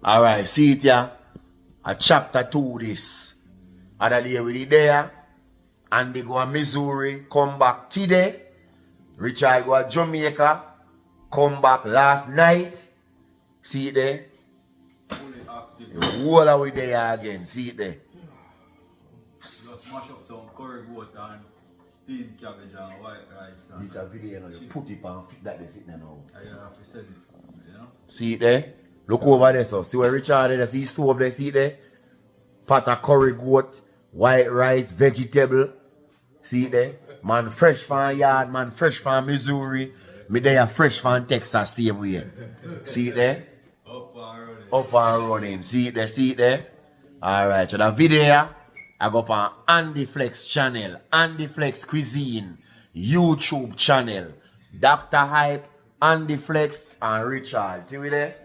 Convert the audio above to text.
Alright, see it here. A chapter 2 this. Other day we did there. And they go to Missouri, come back today. Richard go to Jamaica, come back last night. See it there? Fully active. The whole of we there again. See it there? Just mash up some curry goat and steamed cabbage and white rice. And This is a video, you know, you put it on that they sitting there now. I have to sell it, you know. See it there? Look over there, so. See where Richard is? See stove there? See it there? Pot of curry goat, white rice, vegetable. See it there? Man fresh from yard, man fresh from Missouri. Me there fresh from Texas, same way. See it there? Up and running. Up and running. See it there? See it there? Alright, so the video I go up on Andy Flex channel, Andy Flex Cuisine, YouTube channel, Dr. Hype, Andy Flex, and Richard. See we there?